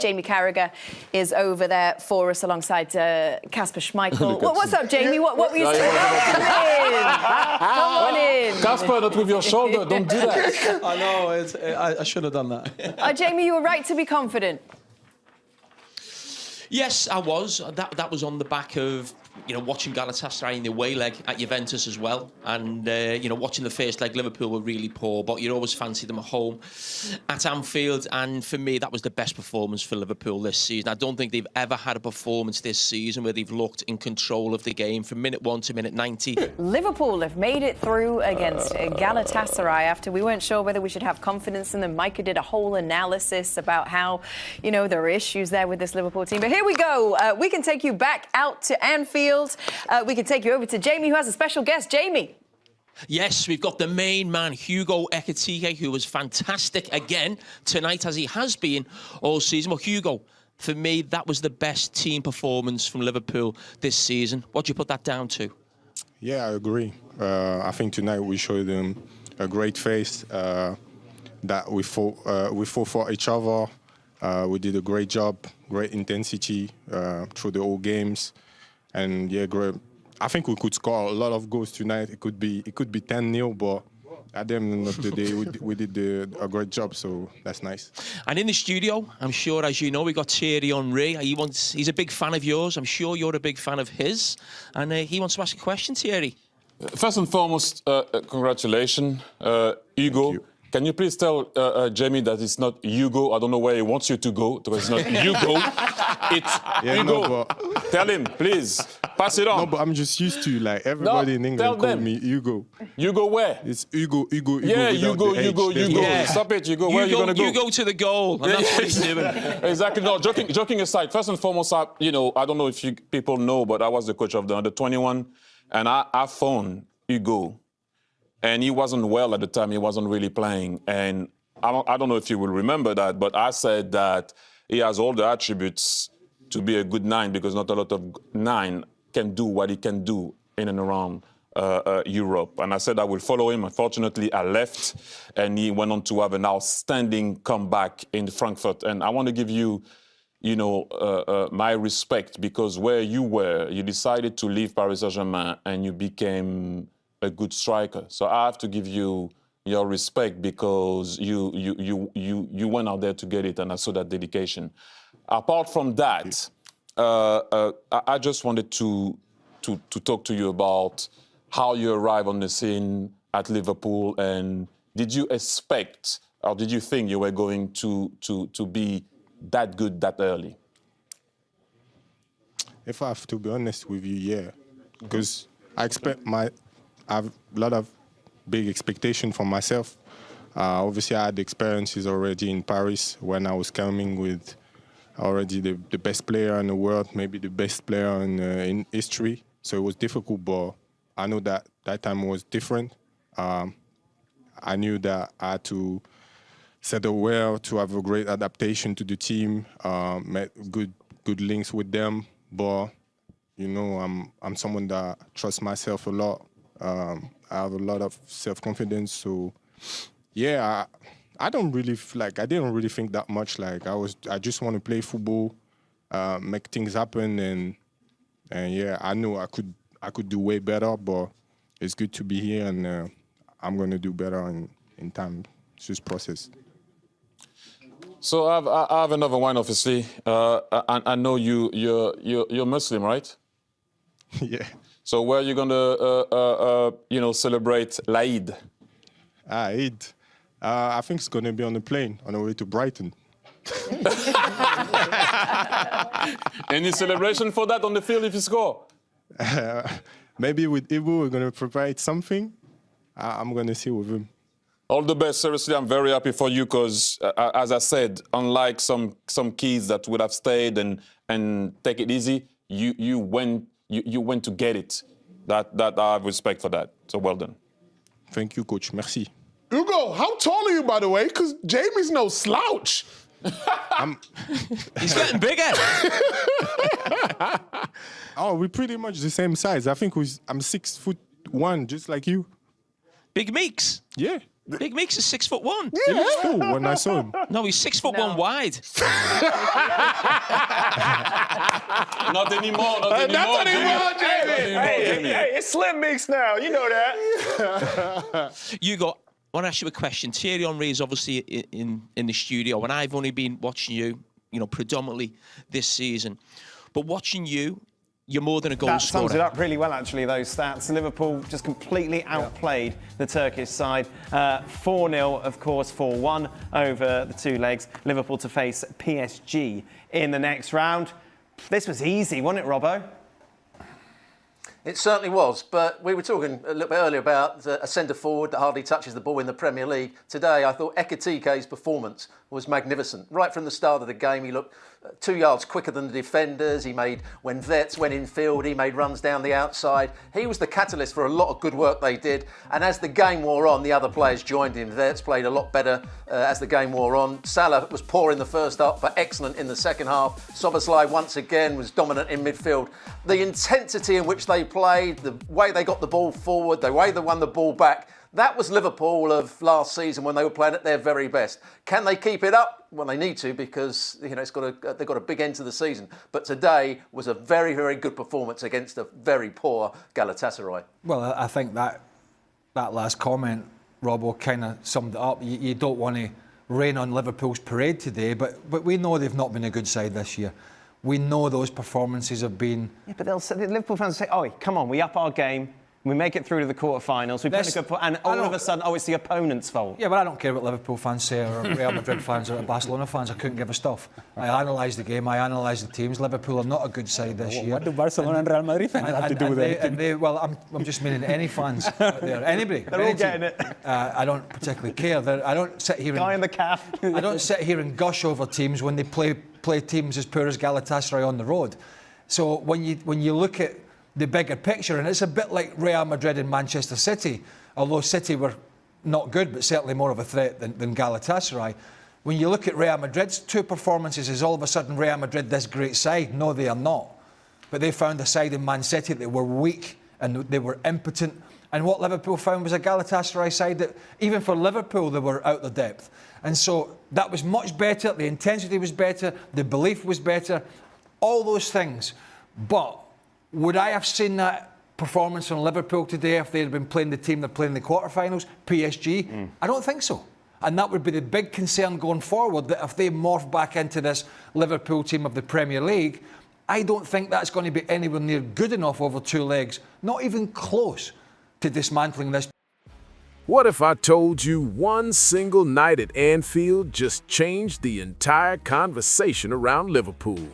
Jamie Carragher is over there for us alongside Kasper Schmeichel. What's up, Jamie? What were you saying? Come on in. Kasper, not with your shoulder. Don't do that. I know. I should have done that. Jamie, you were right to be confident. Yes, I was. That was on the back of, watching Galatasaray in the away leg at Juventus as well. And, watching the first leg, Liverpool were really poor, but you'd always fancy them at home at Anfield. And for me, that was the best performance for Liverpool this season. I don't think they've ever had a performance this season where they've looked in control of the game from minute 1 to minute 90. Liverpool have made it through against Galatasaray after we weren't sure whether we should have confidence in them. Micah did a whole analysis about how, there are issues there with this Liverpool team. But here we go. We can take you back out to Anfield. We can take you over to Jamie, who has a special guest. Jamie. Yes, we've got the main man, Hugo Ekitike, who was fantastic again tonight, as he has been all season. Well, Hugo, for me, that was the best team performance from Liverpool this season. What do you put that down to? Yeah, I agree. I think tonight we showed them a great face, that we fought for each other. We did a great job, great intensity through the whole games. And yeah, great. I think we could score a lot of goals tonight. It could be 10-0, but at the end of the day, we did a great job, so that's nice. And in the studio, I'm sure, as you know, we got Thierry Henry. He's a big fan of yours. I'm sure you're a big fan of his. And he wants to ask a question, Thierry. First and foremost, congratulations, Hugo. Can you please tell Jamie that it's not Hugo? I don't know where he wants you to go, because it's not Hugo. It's Hugo. No, tell him, please. Pass it on. No, but I'm just used to, everybody in England call me Hugo. Hugo where? It's Hugo. Yeah, Hugo. Yeah. Stop it, Hugo. Where are you going to go? You go to the goal, and that's what he's doing. Exactly. No, joking aside, first and foremost, I don't know if people know, but I was the coach of the under-21, and I phoned Hugo. And he wasn't well at the time. He wasn't really playing. And I don't know if you will remember that, but I said that he has all the attributes to be a good 9, because not a lot of 9 can do what he can do in and around Europe. And I said I will follow him. Unfortunately, I left, and he went on to have an outstanding comeback in Frankfurt. And I want to give you, my respect, because where you were, you decided to leave Paris Saint-Germain, and you became a good striker. So I have to give you your respect, because you went out there to get it, and I saw that dedication. Apart from that, I just wanted to talk to you about how you arrived on the scene at Liverpool, and did you expect, or did you think you were going to be that good that early? If I have to be honest with you, yeah, because I have a lot of big expectation for myself. Obviously, I had experiences already in Paris when I was coming with already the best player in the world, maybe the best player in history. So it was difficult, but I know that time was different. I knew that I had to settle well, to have a great adaptation to the team, met good links with them. But I'm someone that trusts myself a lot. I have a lot of self-confidence, so yeah, I don't really I didn't really think that much. I just want to play football, make things happen, and yeah, I know I could do way better, but it's good to be here, and I'm gonna do better in time. It's just process. So I have another one, obviously. I know you're Muslim, right? Yeah. So where are you gonna celebrate Eid? Eid. I think it's gonna be on the plane on the way to Brighton. Any celebration for that on the field if you score? Maybe with Ibu, we're gonna provide something. I'm gonna see with him. All the best. Seriously, I'm very happy for you, because, as I said, unlike some kids that would have stayed and take it easy, you went to get it. That I have respect for that. So well done. Thank you, coach. Merci. Hugo, how tall are you, by the way? Because Jamie's no slouch. He's getting bigger. Oh, we're pretty much the same size. I think I'm 6'1", just like you. Big Meeks. Yeah. Big Meeks is 6'1". He looks cool when I saw him. No, he's 6'1" wide. Not anymore. Not anymore. Not anymore, Jamie. Hey, it's Slim Meeks now. You know that. Hugo, I want to ask you a question. Thierry Henry is obviously in the studio, and I've only been watching you, predominantly this season. But watching you, you're more than a goal That scorer. sums it up really well, actually, those stats. Liverpool just completely outplayed the Turkish side. 4-0, of course, 4-1 over the two legs. Liverpool to face PSG in the next round. This was easy, wasn't it, Robbo? It certainly was, but we were talking a little bit earlier about a centre-forward that hardly touches the ball in the Premier League. Today, I thought Ekitike's performance was magnificent. Right from the start of the game, he looked 2 yards quicker than the defenders. He made, when Wirtz went in field, he made runs down the outside. He was the catalyst for a lot of good work they did. And as the game wore on, the other players joined him. Wirtz played a lot better as the game wore on. Salah was poor in the first half, but excellent in the second half. Szoboszlai once again was dominant in midfield. The intensity in which they played, the way they got the ball forward, the way they won the ball back, that was Liverpool of last season when they were playing at their very best. Can they keep it up? Well, they need to, because they've got a big end to the season. But today was a very, very good performance against a very poor Galatasaray. Well, I think that last comment, Robbo, kind of summed it up. You don't want to rain on Liverpool's parade today, but we know they've not been a good side this year. We know those performances have been... Yeah, but the Liverpool fans will say, oh, come on, we up our game. We make it through to the quarterfinals. We put a good and all of a sudden, it's the opponent's fault. Yeah, but I don't care what Liverpool fans say, or Real Madrid fans, or Barcelona fans. I couldn't give a stuff. I analysed the game. I analysed the teams. Liverpool are not a good side this year. What do Barcelona and Real Madrid fans have to do with it? Well, I'm just meaning any fans out there, anybody. They're all getting it. I don't particularly care. I don't sit here. Guy in the calf. I don't sit here and gush over teams when they play teams as poor as Galatasaray on the road. So when you look at the bigger picture, and it's a bit like Real Madrid and Manchester City, although City were not good, but certainly more of a threat than Galatasaray. When you look at Real Madrid's two performances, is all of a sudden Real Madrid this great side? No, they are not. But they found a side in Man City that were weak and they were impotent. And what Liverpool found was a Galatasaray side that, even for Liverpool, they were out of depth. And so that was much better, the intensity was better, the belief was better, all those things. But would I have seen that performance from Liverpool today if they had been playing the team they're playing in the quarterfinals, PSG? I don't think so. And that would be the big concern going forward, that if they morph back into this Liverpool team of the Premier League, I don't think that's going to be anywhere near good enough over two legs, not even close to dismantling this. What if I told you one single night at Anfield just changed the entire conversation around Liverpool?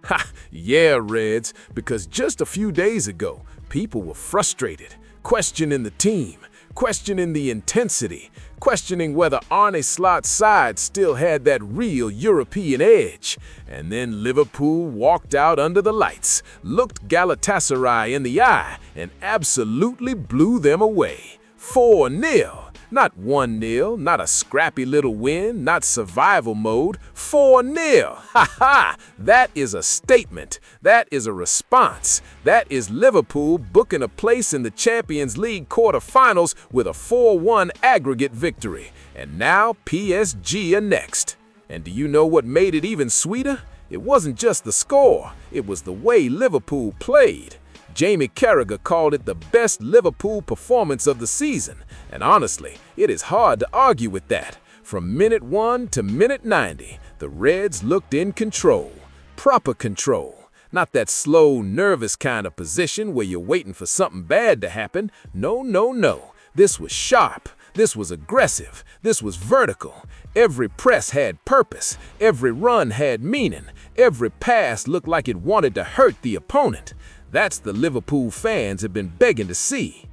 Ha! Yeah, Reds, because just a few days ago, people were frustrated, questioning the team, questioning the intensity, questioning whether Arne Slot's side still had that real European edge. And then Liverpool walked out under the lights, looked Galatasaray in the eye, and absolutely blew them away. 4-0. Not 1-0, not a scrappy little win, not survival mode. 4-0. Ha ha! That is a statement. That is a response. That is Liverpool booking a place in the Champions League quarterfinals with a 4-1 aggregate victory. And now PSG are next. And do you know what made it even sweeter? It wasn't just the score. It was the way Liverpool played. Jamie Carragher called it the best Liverpool performance of the season, and honestly, it is hard to argue with that. From minute 1 to minute 90, the Reds looked in control. Proper control. Not that slow, nervous kind of position where you're waiting for something bad to happen. No, no, no. This was sharp. This was aggressive. This was vertical. Every press had purpose. Every run had meaning. Every pass looked like it wanted to hurt the opponent. That's the Liverpool fans have been begging to see.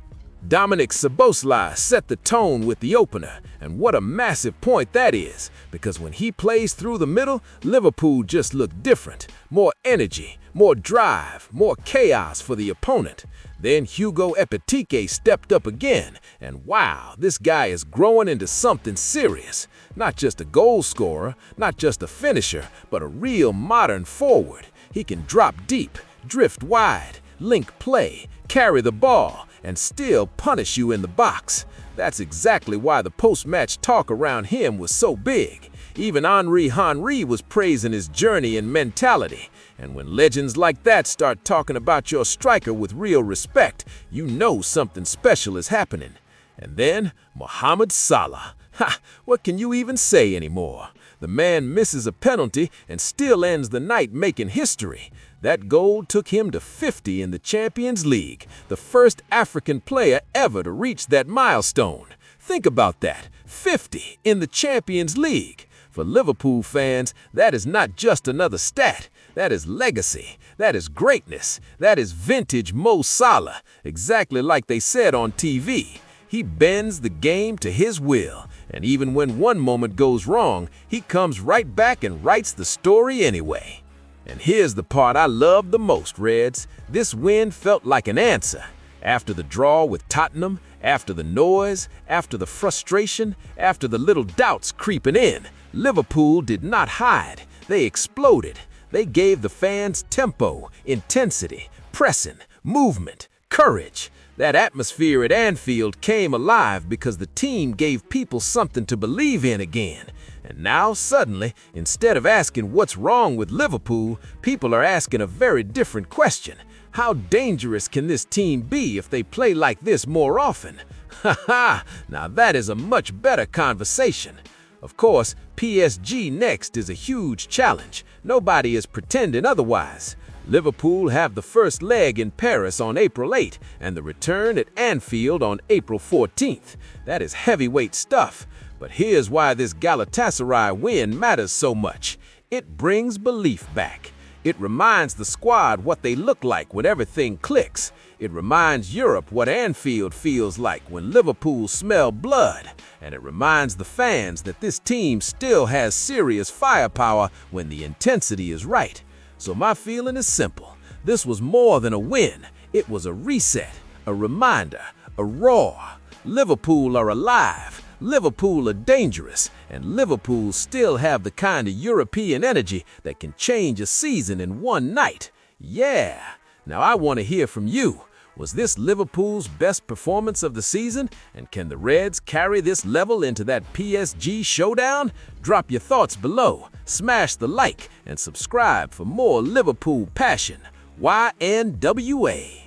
Dominic Szoboszlai set the tone with the opener, and what a massive point that is, because when he plays through the middle, Liverpool just looked different. More energy, more drive, more chaos for the opponent. Then Hugo Ekitike stepped up again, and wow, this guy is growing into something serious. Not just a goal scorer, not just a finisher, but a real modern forward. He can drop deep, drift wide, link play, carry the ball, and still punish you in the box. That's exactly why the post-match talk around him was so big. Even Henry was praising his journey and mentality. And when legends like that start talking about your striker with real respect, you know something special is happening. And then, Mohamed Salah. Ha! What can you even say anymore? The man misses a penalty and still ends the night making history. That goal took him to 50 in the Champions League, the first African player ever to reach that milestone. Think about that, 50 in the Champions League. For Liverpool fans, that is not just another stat. That is legacy. That is greatness. That is vintage Mo Salah, exactly like they said on TV. He bends the game to his will, and even when one moment goes wrong, he comes right back and writes the story anyway. And here's the part I love the most, Reds. This win felt like an answer. After the draw with Tottenham, after the noise, after the frustration, after the little doubts creeping in, Liverpool did not hide. They exploded. They gave the fans tempo, intensity, pressing, movement, courage. That atmosphere at Anfield came alive because the team gave people something to believe in again. And now, suddenly, instead of asking what's wrong with Liverpool, people are asking a very different question. How dangerous can this team be if they play like this more often? Ha ha! Now that is a much better conversation. Of course, PSG next is a huge challenge. Nobody is pretending otherwise. Liverpool have the first leg in Paris on April 8 and the return at Anfield on April 14th. That is heavyweight stuff. But here's why this Galatasaray win matters so much. It brings belief back. It reminds the squad what they look like when everything clicks. It reminds Europe what Anfield feels like when Liverpool smell blood. And it reminds the fans that this team still has serious firepower when the intensity is right. So my feeling is simple. This was more than a win. It was a reset, a reminder, a roar. Liverpool are alive. Liverpool are dangerous, and Liverpool still have the kind of European energy that can change a season in one night. Yeah. Now I want to hear from you. Was this Liverpool's best performance of the season? And can the Reds carry this level into that PSG showdown? Drop your thoughts below, smash the like, and subscribe for more Liverpool passion. YNWA.